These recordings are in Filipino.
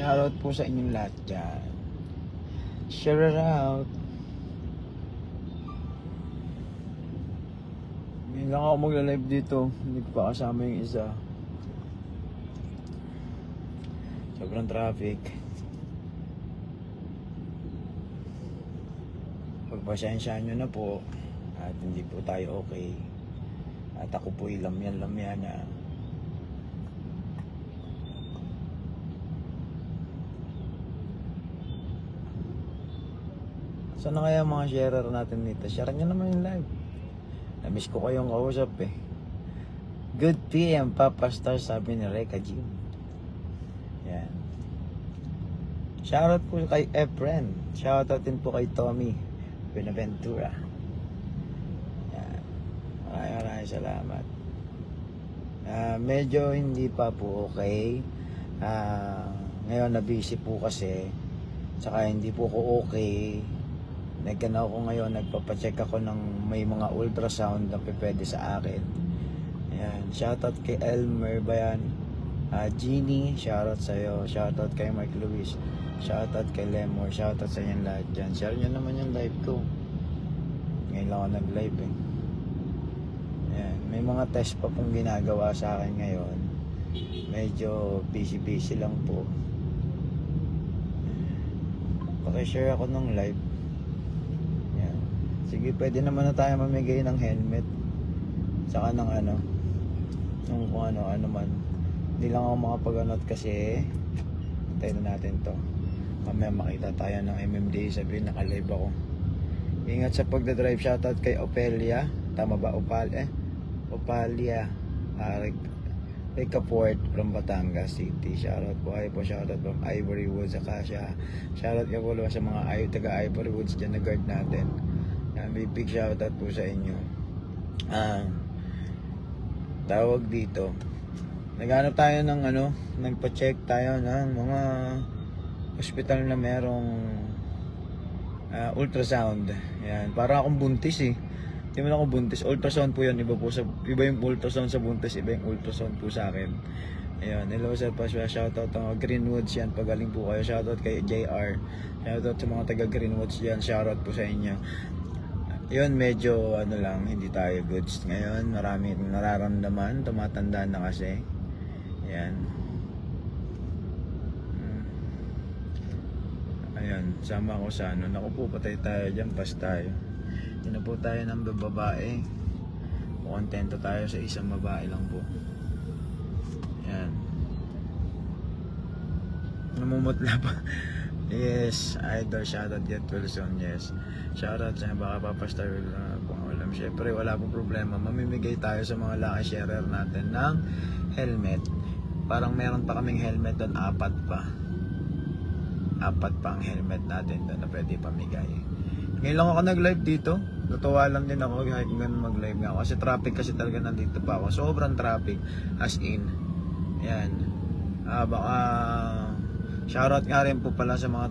Shoutout po sa inyong lahat dyan. Share it out. Ngayon lang ako magla-live dito. Hindi ko pa kasama yung isa. Sobrang traffic. Pagpasensyaan nyo na po. At hindi po tayo okay. At ako po lamyan-lamyan na. Saan na kaya mga sharer natin dito? Share nyo naman yung live. Namiss ko kayong kausap eh. Good PM, Papa Star, sabi ni Reka Jim. Yan. Shoutout po kay Efren. Shoutout din po kay Tommy Benaventura. Yan. Maraming salamat. Medyo hindi pa po okay. Ngayon na busy po kasi. Saka hindi po ko okay. Nagkana ako ngayon, nagpapacheck ako ng may mga ultrasound na pwede sa akin. Ayan, shoutout kay Elmer Bayan, Jeannie, shoutout sa'yo, shoutout kay Mark Luis, shoutout kay Lemor, shoutout sa inyo lahat dyan. Share nyo naman yung live ko. Ngayon lang ako nag-live eh. Ayan, may mga test pa pong ginagawa sa akin ngayon. Medyo busy lang po. Pakishare ako ng live. Sige, pwede naman na tayo mamigay ng helmet. Saka ng ano. Ng kung ano man. Hindi lang ako makapag-anot kasi tayo na natin to. Mamaya makita tayo ng MMDA, sabihin naka-live ako. Ingat sa pagdadrive. Shoutout kay Opelia. Tama ba? Opalia. Ricaport from Batangas City. Shoutout po. Ay po, shoutout from Ivory Woods. Akasha. Shoutout po sa mga taga Ivory Woods dyan na guard natin. May big shoutout po sa inyo. Tawag dito. Naghanap tayo ng nagpa-check tayo ng mga hospital na merong ultrasound. Yan, para akong buntis eh. Hindi man ako buntis. Ultrasound po 'yan, iba yung ultrasound sa buntis, iba yung ultrasound po sa akin. Ayun, hello sir, shoutout ng Greenwoods yan, pagaling po kayo. Shoutout kay JR. Shoutout sa mga taga Greenwoods yan, shoutout po sa inyo. Yun, medyo hindi tayo goods ngayon. Marami nararamdaman, tumatanda na kasi. Ayan. Ayan, sama ko sa naku po, patay tayo dyan, pas tayo. Yun na po tayo ng babae. Kontento tayo sa isang babae lang po. Ayan. Namumutla pa. Yes, idol, shoutout Get Wilson, yes. Shoutout sa baka papastar kung alam. Syempre, wala pong problema. Mamimigay tayo sa mga lucky sharer natin ng helmet. Parang meron pa kaming helmet doon, apat pa ang helmet natin doon na pwede pamigay. Ngayon lang ako nag-live dito. Natuwa lang din ako kahit ganun mag-live nga ako. Kasi traffic kasi talaga nandito pa ako. Sobrang traffic, as in. Ayan. Baka shoutout nga rin po pala sa mga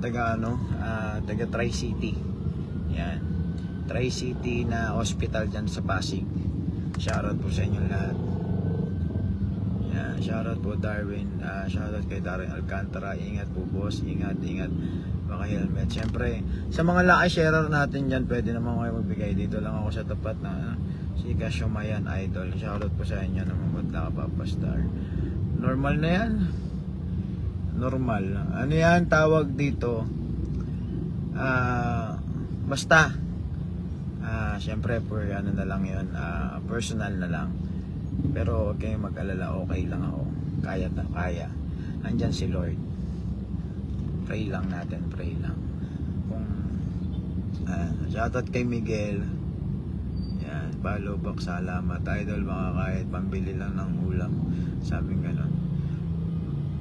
taga Tri-City. Yan. Tri-City na hospital dyan sa Pasig. Shoutout po sa inyo lahat. Yan. Shoutout po Darwin. Shoutout kay Darwin Alcantara. Ingat po boss. Ingat. Baka helmet. Siyempre, sa mga lucky sharer natin dyan, pwede naman kayo magbigay. Dito lang ako sa tapat na si Kasyomayan Idol. Shoutout po sa inyo na mamutla ka Papa Star. Normal na yan. Normal. Ano yan tawag dito? Basta syempre for na lang yun, personal na lang. Pero huwag kayong mag-alala, okay lang ako. Kaya. Nandyan si Lord. Pray lang natin, pray lang. Kung shoutout kay Miguel. Yan, follow back, salamat. Idol, baka kahit pambili lang ng ulam. Sabing gano'n.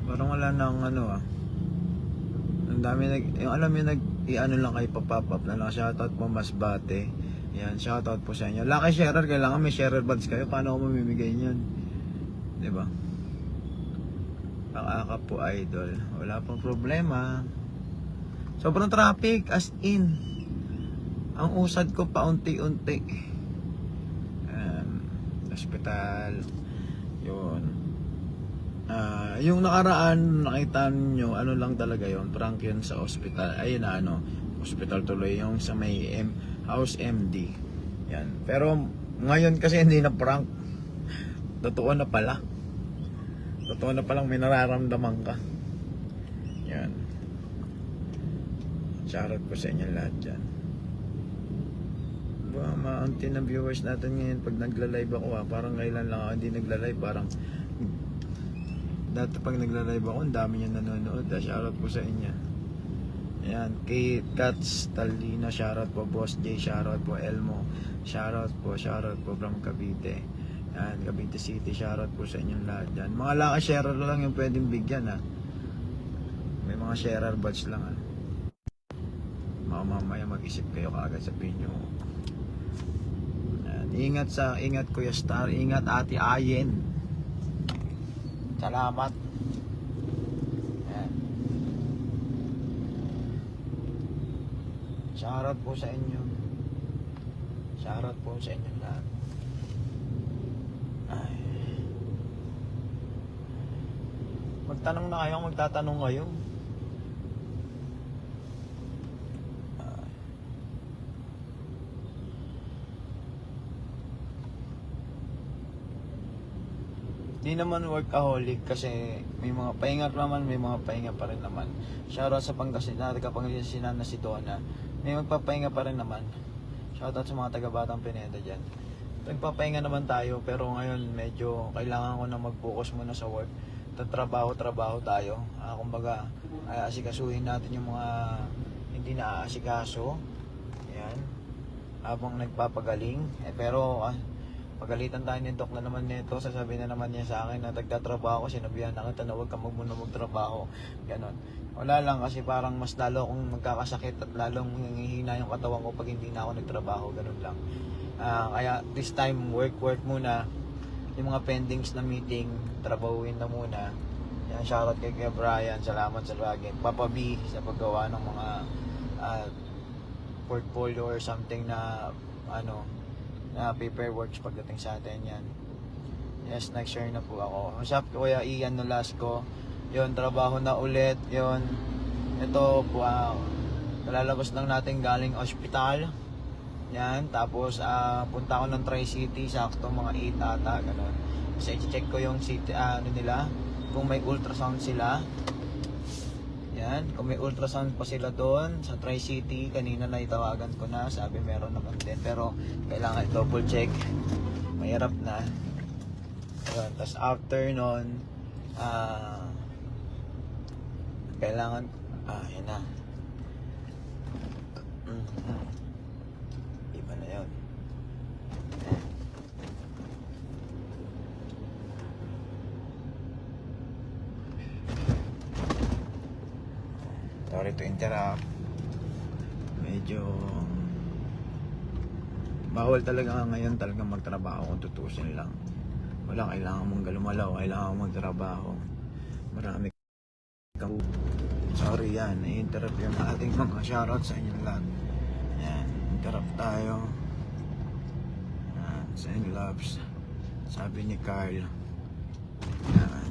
Parang wala nang ang dami yung alam yung lang kay pa-pop up na lang. Shoutout po Masbate. Yan, shoutout po sa inyo. Lucky sharer, kailangan may sharer buds kayo. Paano ako mamimigay niyan? 'Di ba? Pakaka po idol. Wala pang problema. Sobrang traffic as in. Ang usad ko paunti-unti. Hospital. Yun. Yung nakaraan, nakita nyo, ano lang talaga yon, prank yun sa hospital. Ayun na, hospital tuloy yung sa may House MD. Yan. Pero ngayon kasi hindi na prank. Totoo na pala. Totoo na palang may nararamdaman ka. Yan. Shoutout ko sa inyo lahat dyan. Maunti na viewers natin ngayon pag nagla-live ako parang kailan lang ako hindi nagla-live, parang dati pag nagla-live ako ang dami niya nanonood. Shoutout po sa inyo. Ayan, kay Cats Talina, shoutout po. Boss J, shoutout po. Elmo, shoutout po from Cavite. Ayan, Cavite City, shoutout po sa inyong lahat dyan. Mga laka-sharer lang yung pwedeng bigyan ha. May mga sharer batch lang ha. Mamaya mag-isip kayo kaagad sa pinyo. Ingat Kuya Star, ingat Ate Ayen. Salamat. Ayan. Shoutout po sa inyo. Shoutout po sa inyo lahat. Ay. Magtanong na kayo, magtatanong kayo. Di naman workaholic kasi may mga pahinga naman, may mga pahinga pa rin naman. Shoutout sa Pangasinan na si Donna. May magpapahinga pa rin naman. Shoutout sa mga taga-Batang Pineda dyan. Nagpapahinga naman tayo pero ngayon medyo kailangan ko na mag-focus muna sa work. Trabaho tayo. Kumbaga, asikasuhin natin yung mga hindi na aasikaso. Ayan. Habang nagpapagaling. Pero pagalitan tayo ni Doc na naman nito, sasabihin na naman niya sa akin na nagtatrabaho, sinabihan na kita na huwag ka muna magtrabaho. Ganon. Wala lang kasi parang mas lalo akong magkakasakit at lalong hihina yung katawan ko pag hindi na ako nagtrabaho. Ganon lang. Kaya this time, work muna. Yung mga pendings na meeting, trabahuin na muna. Yan, shoutout kay Brian. Salamat sa lagi. Papa B sa paggawa ng mga portfolio or something na paperwork pagdating sa atin yan. Yes, next year na po ako. Usap ko Kuya Ian Nolasco. Yun, trabaho na ulit. Yun, ito po, kalalabas lang natin galing ospital. Yan, tapos punta ako ng Tri-City, sakto mga 8 ata, gano'n. Kasi i-check ko yung city, nila, kung may ultrasound sila. Yan, kung may ultrasound pa sila doon sa Tri-City, kanina na itawagan ko na, sabi meron naman din, pero kailangan double check, mahirap na. Ayun, tapos after nun, kailangan, yun na. Iba na yun. Sorry to interrupt. Medyo bawal talaga ngayon talaga magtrabaho kung tutusin lang. Wala kailangan mong galumalaw, kailangan mong magtrabaho. Marami kang sorry yan, i-interrupt yung ating mga shoutout sa inyo lahat. Yan, interrupt tayo. Yan, send loves. Sabi ni Carl. Yan.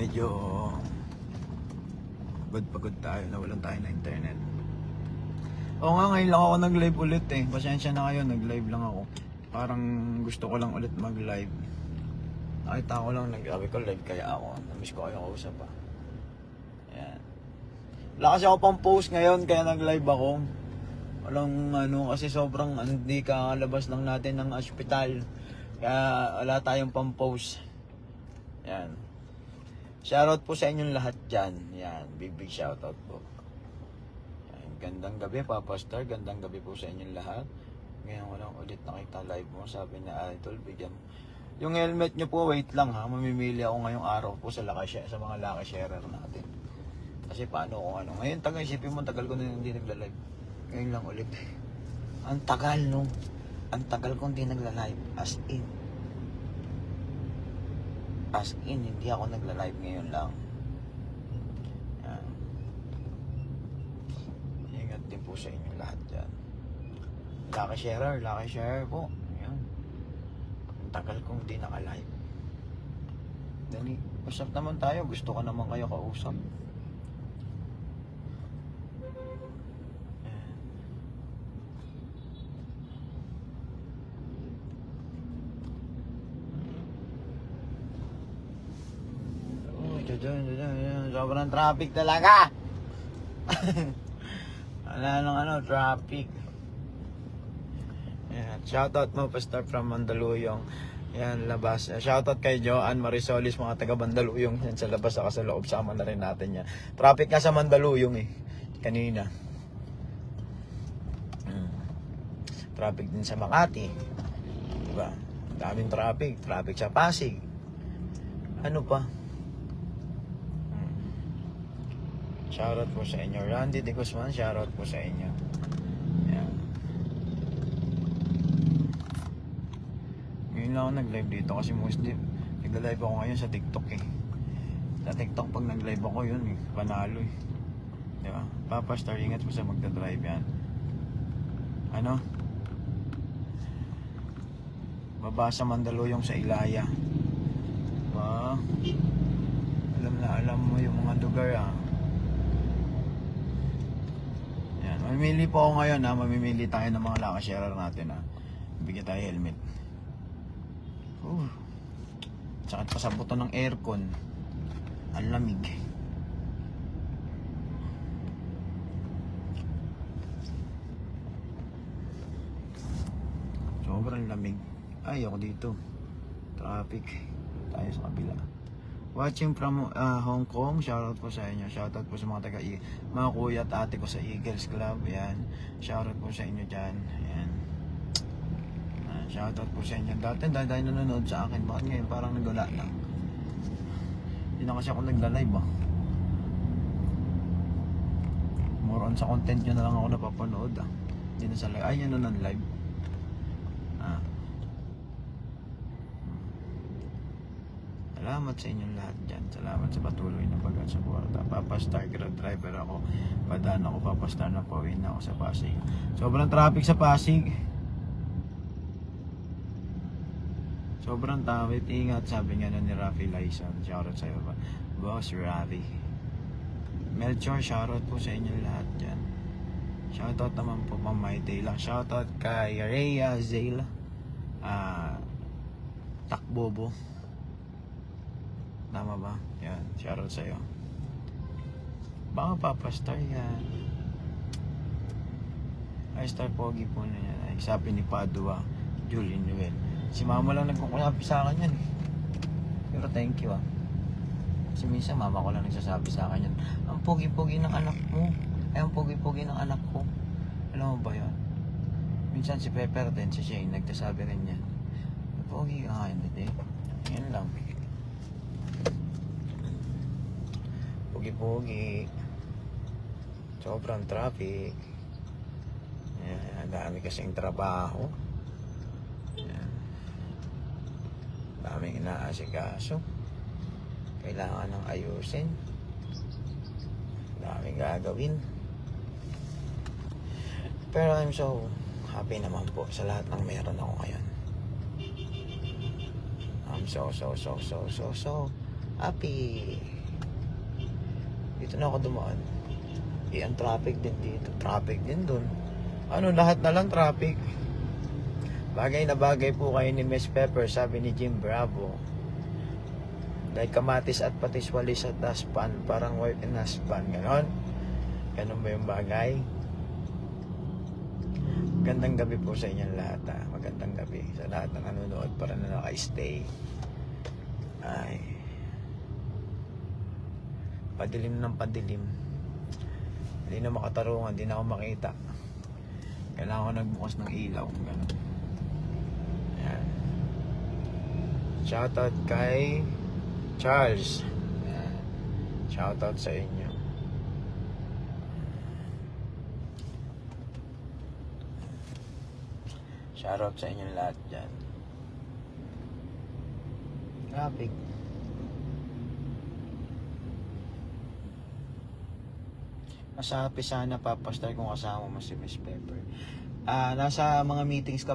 Medyo pagod tayo, nawalan tayo na internet. Oo nga, ngayon lang ako nag-live ulit eh. Pasensya na kayo, nag-live lang ako. Parang gusto ko lang ulit mag-live. Nakita ko lang, nag-sabi ko live kaya ako. Namiss ko kayo kausap pa. Ayan. Wala kasi ako pang post ngayon, kaya nag-live ako. Walang kasi sobrang hindi kakalabas lang natin ng ospital. Kaya wala tayong pang post. Ayan. Shoutout po sa inyong lahat dyan. Yan, big shoutout po. Yan, gandang gabi, Papa Star. Gandang gabi po sa inyong lahat. Ngayon ko lang ulit nakita live mo. Sabi na Idol, bigyan mo. Yung helmet nyo po, wait lang ha. Mamimili ako ngayong araw po sa mga lucky sharer natin. Kasi paano kung ano. Ngayon, isipin mo, tagal ko na hindi nagla-live. Ngayon lang ulit. Ang tagal, no? Ang tagal ko hindi nagla-live. As in, hindi ako nagla-live ngayon lang. Yan. po sa inyo lahat dyan. Lucky sharer po. Yan. Ang tagal kong di naka-live. Dali, usap naman tayo. Gusto ko naman kayo kausap. Sobrang traffic talaga. Traffic. Yan, shoutout mo Pastor from Mandaluyong. Yan, labas. Shoutout kay Joanne Marisolis, mga taga Mandaluyong. Yan, sa labas saka sa loob, sama na rin natin yan. Traffic nga sa Mandaluyong kanina. Traffic din sa Makati. Diba? Daming traffic. Traffic sa Pasig. Ano pa? Shoutout po sa inyo. Randy De Guzman, shoutout po sa inyo. Yan. Ngayon lang ako nag-live dito kasi mostly nag-live ako ngayon sa TikTok Sa TikTok pag nag-live ako yun panalo Diba? Papa Star, ingat po sa magdadrive yan. Ano? Baba sa Mandaluyong sa Ilaya. Diba? Alam mo yung mga lugar Mamimili po ako ngayon mamimili tayo ng mga lucky sharer natin bigyan tayo helmet. Sakit pa sa buto ng aircon. Ang lamig. Sobrang lamig. Ay, ako dito. Traffic. Tayo sa kabila. Watching from Hong Kong, shoutout po sa inyo. Shoutout po sa mga mga kuya at ate ko sa Eagles Club. Yan. Shoutout po sa inyo dyan. Yan. Shoutout po sa inyo. Dati nanonood sa akin. Bakit ngayon parang nagwala lang? Hindi na kasi ako nagla-live More on sa content nyo na lang ako napapanood Hindi na sa live. Ay, yan na live. Salamat sa inyong lahat dyan. Salamat sa patuloy na pag-suporta. Papastar Grab driver ako. Padaan ako, papastar na pauwi na ako sa Pasig. Sobrang traffic sa Pasig. Sobrang traffic. Ingat, sabi nga ni Rafi Lyson. Shoutout sa'yo ba? Boss Rafi. Melchor, shoutout po sa inyong lahat dyan. Shoutout naman po Mamayday lang. Shoutout kay Rhea Zayla. Takbobo. Tama ba? Yan, shoutout sa'yo. Baka papastar yan. Ay, star pogi po na yan. Ay, sabi ni Padua, Julian Noel. Si mama lang nagkukulapi sa akin yan Pero thank you Kasi minsan mama ko lang nagsasabi sa akin yan. Ang pogi-pogi ng anak mo. Ay, ang pogi-pogi ng anak ko. Alam mo ba yan? Minsan si Pepper din, si Shane, nagsasabi rin yan. Pogi ka nga, hindi. Yan lang. Pogi-pogi. Sobrang traffic. Yan, dami kasing trabaho. Yan. Daming inaasikaso. Kailangan ng ayusin. Daming gagawin. Pero I'm so happy naman po sa lahat ng meron ako ngayon. I'm so happy. Dito na ako dumaan. Ang traffic din dito. Traffic din dun. Lahat na lang traffic. Bagay na bagay po kayo ni Miss Pepper, sabi ni Jim Bravo. Dahil kamatis at patis walis at daspan, parang white and daspan. Ganon? Ganon ba yung bagay? Magandang gabi po sa inyong lahat Magandang gabi sa lahat ng nanonood para na naka-stay. Ay, padilim ng padilim. Hindi na makatarungan, hindi na ako makita. Kailangan ko nagbukas ng ilaw. Ganun. Yan. Shoutout kay Charles. Yan. Shoutout sa inyo. Shoutout sa inyo lahat dyan. Traffic. Nasa Pisana Papastar kung kasama mo si Miss Pepper. Nasa mga meetings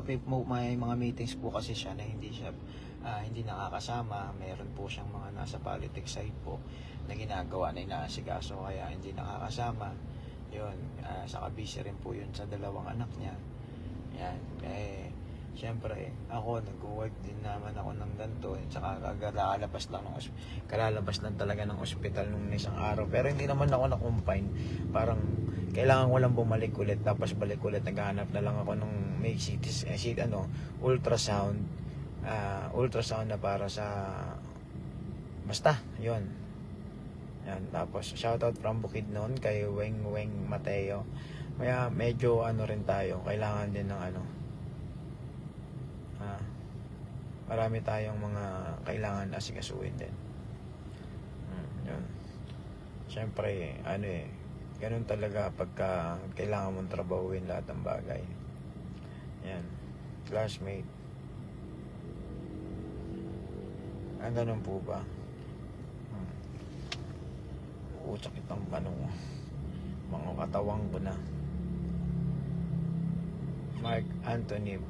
may mga meetings po kasi siya na hindi siya hindi nakakasama. Meron po siyang mga nasa politics side po na ginagawa na inaasikaso kaya hindi nakakasama. Yun, saka busy rin po yun sa dalawang anak niya. Yan, siyempre, ako, nag-work din naman ako ng ganito. Tsaka kalalabas lang talaga ng ospital nung isang araw. Pero hindi naman ako na-confine. Parang, kailangan ko lang bumalik ulit. Tapos balik ulit, naghahanap na lang ako ng may ultrasound. Ultrasound na para sa, basta, yun. Yan, tapos, shoutout from Bukidnon kay Weng Mateo. Kaya medyo rin tayo, kailangan din ng marami tayong mga kailangan asikasuhin din. Yun. Siyempre, ganun talaga pagka kailangan mong trabahuin lahat ng bagay. Yan, classmate. Ganun po ba? Sakit ang panong mga katawang ko na. Mark Anthony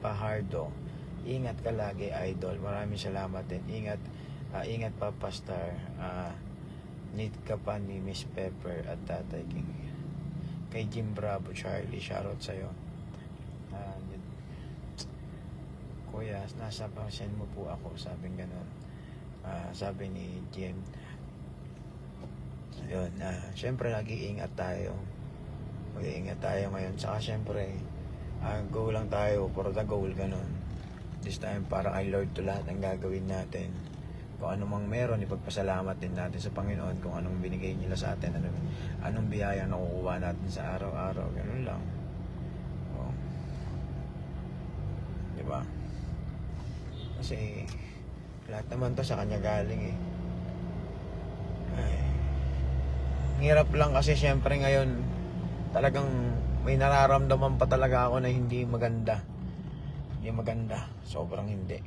Pajardo, ingat ka lagi, idol. Maraming salamat din. Ingat Papa Star. Need ka pa ni Miss Pepper at Tatay King. Kay Jim Bravo Charlie, shoutout sa'yo. Kuya, nasa pasyen mo po ako, sabing ganun. Sabi ni Jim. Yun, syempre nag-iingat tayo. Mag-iingat tayo ngayon. Saka syempre, go lang tayo for the goal, ganun. This time, para kay Lord to lahat ang gagawin natin. Kung ano mang meron, ipagpasalamat din natin sa Panginoon kung anong binigay nila sa atin, anong biyaya na nakukuha natin sa araw-araw, ganun lang. Diba? Kasi, lahat naman to sa kanya galing hirap lang kasi syempre ngayon talagang may nararamdaman pa talaga ako na hindi maganda. Sobrang hindi.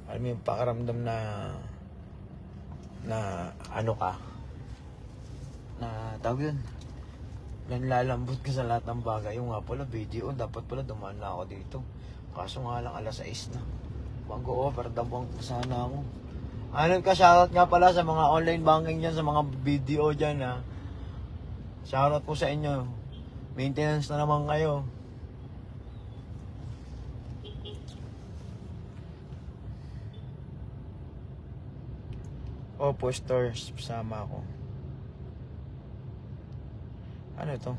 Alam mo yung pakaramdam na tawag yun, nanlalambot ka sa lahat ng bagay. Yung nga pala video, dapat pala dumaan na ako dito. Kaso nga lang 6:00 na. Mag-o-over the bank sana ako. Shoutout nga pala sa mga online banking dyan, sa mga video dyan Shoutout po sa inyo. Maintenance na naman kayo. Oppo stores, sama ako. Ano ito?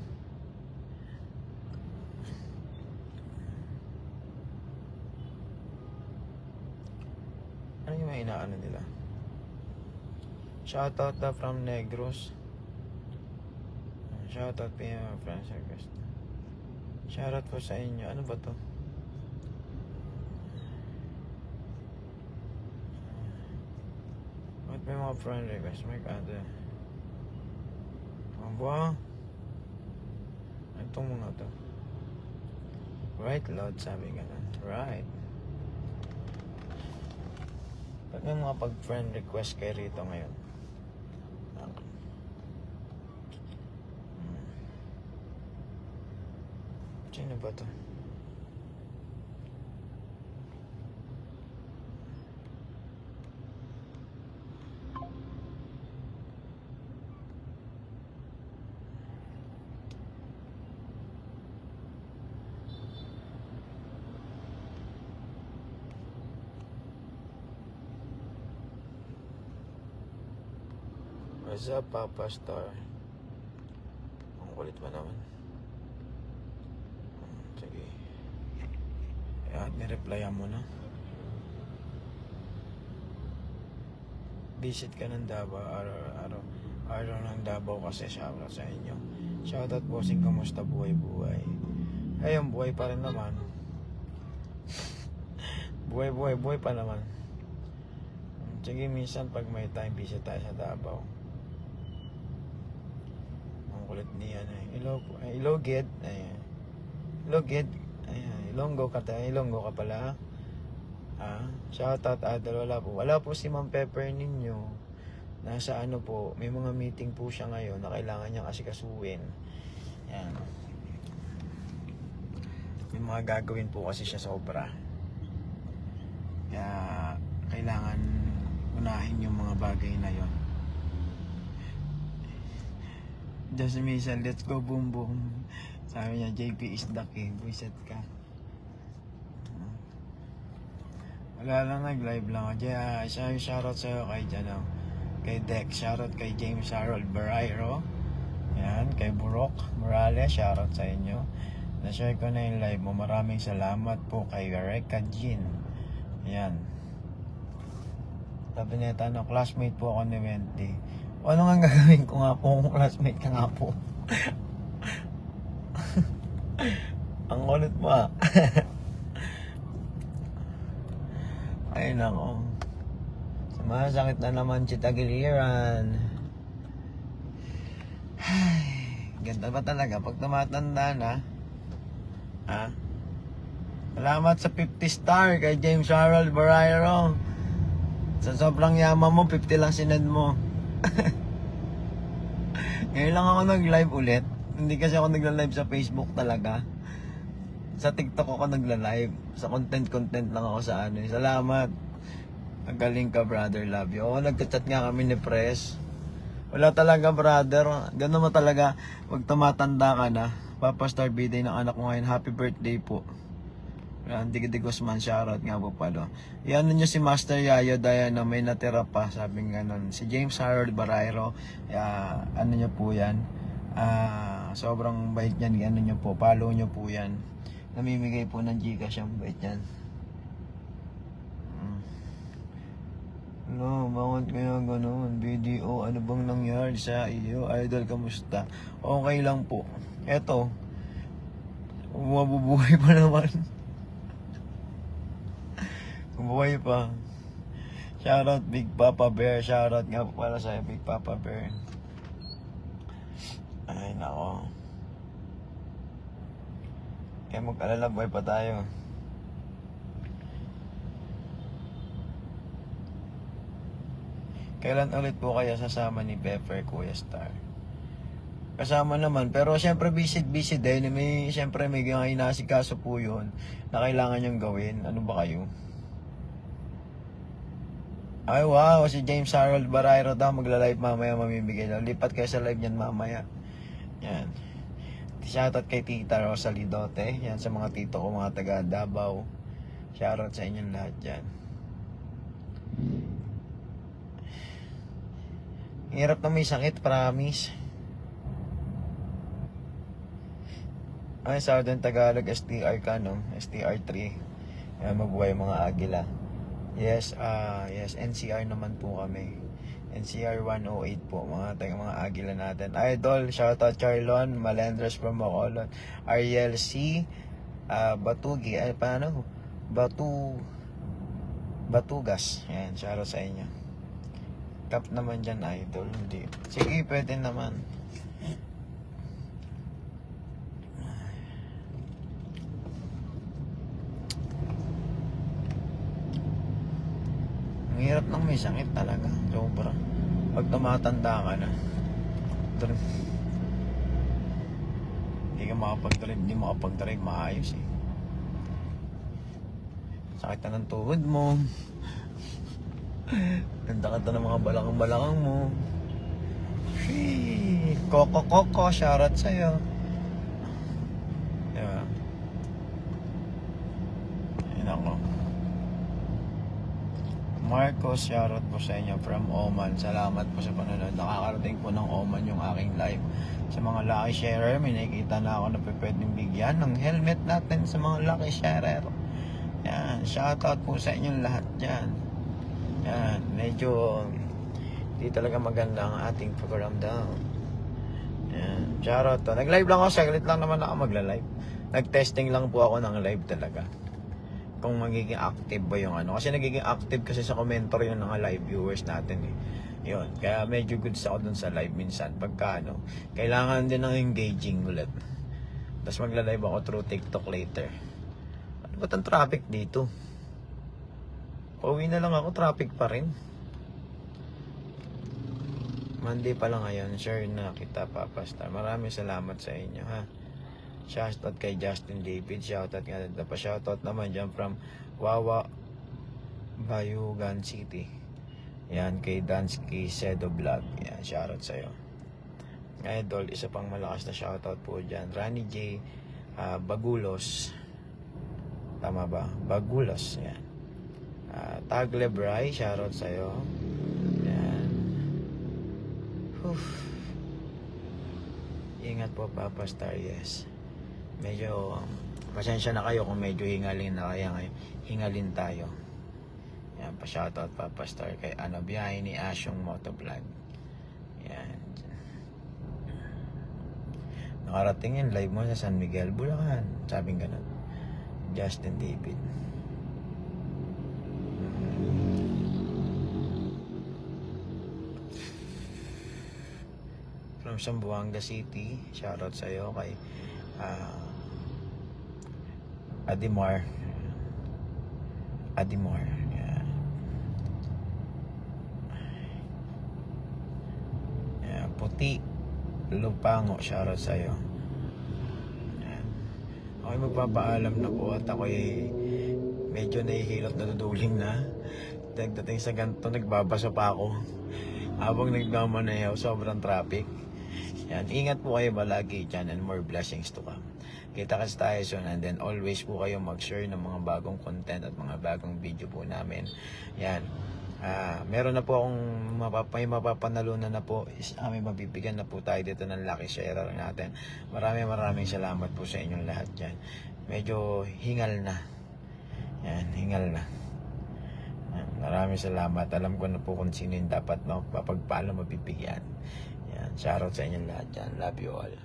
Ano yung may inaano nila? Shoutout na from Negros. Shoutout po yung friends request. Shoutout po sa inyo. Ano ba to? Ba't may mga friend request? May kado. Ang buha. Itong mga to. Right, Lord, sabi ka na. Right. Ba't may mga pag-friend request kayo rito ngayon? Sino ba to? What's up, Papa Star? Ang kulit ba naman? Sige. At nireplyan mo na. Visit ka ng Davao. Araw ng Davao kasi shoutout sa inyo. Shoutout bossing, kamusta buhay-buhay? Ayun, buhay pa rin naman. buhay pa naman. Sige, minsan pag may time, visit tayo sa Davao. Kulit niya Ilogid. Ayan. Ilogid. Ayan. Ilonggo ka pala. Shoutout idol. Wala po si Ma'am Pepper ninyo. Nasa ano po, may mga meeting po siya ngayon na kailangan niyang asikasuhin. Yan. May mga gagawin po kasi siya sobra. Kaya kailangan unahin yung mga bagay na yon. Just Misa, let's go boom boom. Sabi niya, JP is the king. Buiset ka. Wala lang, nag-live lang ako. Shoutout sa'yo kay Jano. Kay Dex, shoutout kay James Harold Barayro. Yan, kay Burok Morales, shoutout sa inyo. Na-share ko na yung live mo. Maraming salamat po kay Reka Jean. Yan. Sabi niya, tanong, classmate po ako ni Wendy. O ano nga gagawin ko nga po kung classmate ka nga po? Ang kulit mo ah. Ay nako. Sumasakit na naman si Tagiliran. Ay, ganda ba talaga pag tumatanda na? Ha? Salamat sa 50 star kay James Harold Barayro. Sa sobrang yaman mo, 50 lang sinend mo. Ngayon lang ako nag-live ulit. Hindi kasi ako nagla-live sa Facebook talaga. Sa TikTok ako nagla-live. Sa content lang ako sa ano. Salamat. Magaling ka, brother. Love you. Oo, nagchat nga kami ni Pres. Wala talaga, brother. Ganun mo talaga. Pag tumatanda ka na. Papa-star birthday ng anak ko ngayon. Happy birthday po. Andy de Guzman, shoutout nga po pala. Yan nyo si Master Yayo dahil na may natira pa, sabing ganon. Si James Harold Barayro, ano nyo po yan. Sobrang bait yan, ano nyo po, follow nyo po yan. Namimigay po ng Gcash ang bait yan. No, bakit kaya ganon? BDO, ano bang nangyari sa iyo? Idol, kamusta? Okay lang po. Eto, mabubuhay pa naman. Buhay pa. Shoutout Big Papa Bear. Shoutout nga po pala sa'yo, Big Papa Bear. Ay, nako. Kaya mag-alala, buhay pa tayo. Kailan ulit po kaya sasama ni Pepper, Kuya Star? Kasama naman, pero syempre busy din. Syempre may inasikaso po yun na kailangan niyang gawin. Ano ba kayo? Ay wow, si James Harold Barayro daw magla-live mamaya, mamimigay daw. Lipat kayo sa live niyan mamaya. Yan. Shoutout kay Tita Rosalie Dote. Yan sa mga tito ko, mga taga Davao. Shoutout sa inyong lahat dyan. Hirap na may sakit, promise. Ay, Southern Tagalog, STR ka, no? STR3. Yan, mabuhay mga agila. Yes, NCR naman po kami. NCR 108 po, mga agila natin. Idol, shoutout Charlon, Malendres from Bacolod. Ariel C, Batugi, paano? Batugas. Yan, shoutout sa inyo. Cup naman dyan, idol. Hindi. Sige, pwede naman. Ang hirap nang may sakit talaga. Sobra. Pag tumatanda ka na. Hindi ka makapag-drive maayos eh. Sakit na ng tuhod mo. Ganda-ganda ng mga balakang mo. Shee! Koko, shoutout sa'yo. Diba? Ayun ako. Marcos, shoutout po sa inyo from Oman. Salamat po sa panonood. Nakakarating po ng Oman yung aking live. Sa mga lucky sharer, may nakikita na ako na pwedeng bigyan ng helmet natin sa mga lucky sharer. Yan, shoutout po sa inyong lahat dyan. Yan, medyo hindi talaga maganda ang ating program daw. Yan, shoutout to. Nag-live lang ako, saglit lang naman ako magla-live. Nag-testing lang po ako ng live talaga. Kung magiging active ba yung ano. Kasi nagiging active kasi sa commenter yung mga live viewers natin eh. Yun. Kaya medyo goods ako dun sa live minsan. Pagka ano, kailangan din ng engaging ulit. Tapos magla-live ako through TikTok later. Ano ba't ang traffic dito? Pauwi na lang ako, traffic pa rin. Monday pa lang ngayon, share na kita, Papa Star. Maraming salamat sa inyo, ha. Shoutout kay Justin David. Shoutout nga dito pa. Shoutout naman dyan from Wawa, Bayugan City. Yan, kay Dansky Sedo Vlog. Yan, shoutout sa'yo. Idol, isa pang malakas na shoutout po dyan. Rani J. Bagulos. Tama ba? Bagulos. Yan. Tagle Bray, shoutout sa'yo. Yan. Ingat po, Papa Star, yes. Medyo, pasensya na kayo kung medyo hingalin na kaya ngayon. Hingalin tayo. Yan, pa-shoutout, Papa Star, kay biyahe ni Asyong Motovlog. Yan. Nakarating yung live mo sa San Miguel, Bulacan. Sabing ganun. Justin David. From Zamboanga City, shoutout sa'yo kay Adimar. Yan. Yan. Puti Lupango, shoutout sa'yo. Yan. Ako'y magpapaalam na po at ako'y medyo nahihilot na duduling na. Dagdating sa ganito, nagbabasa pa ako. Habang nagmamaneho, sobrang traffic. Yan, ingat po kayo palagi dyan and more blessings to come. Kita kasi tayo soon and then always po kayo mag-share ng mga bagong content at mga bagong video po namin. Yan. Meron na po akong may mapapanalunan na po. May mabibigyan na po tayo dito ng lucky sharer natin. Maraming salamat po sa inyong lahat dyan. Medyo hingal na. Yan, hingal na. Yan, maraming salamat. Alam ko na po kung sino yung dapat mapapagpala mabibigyan. Yan, shoutout sa inyong lahat dyan. Love you all.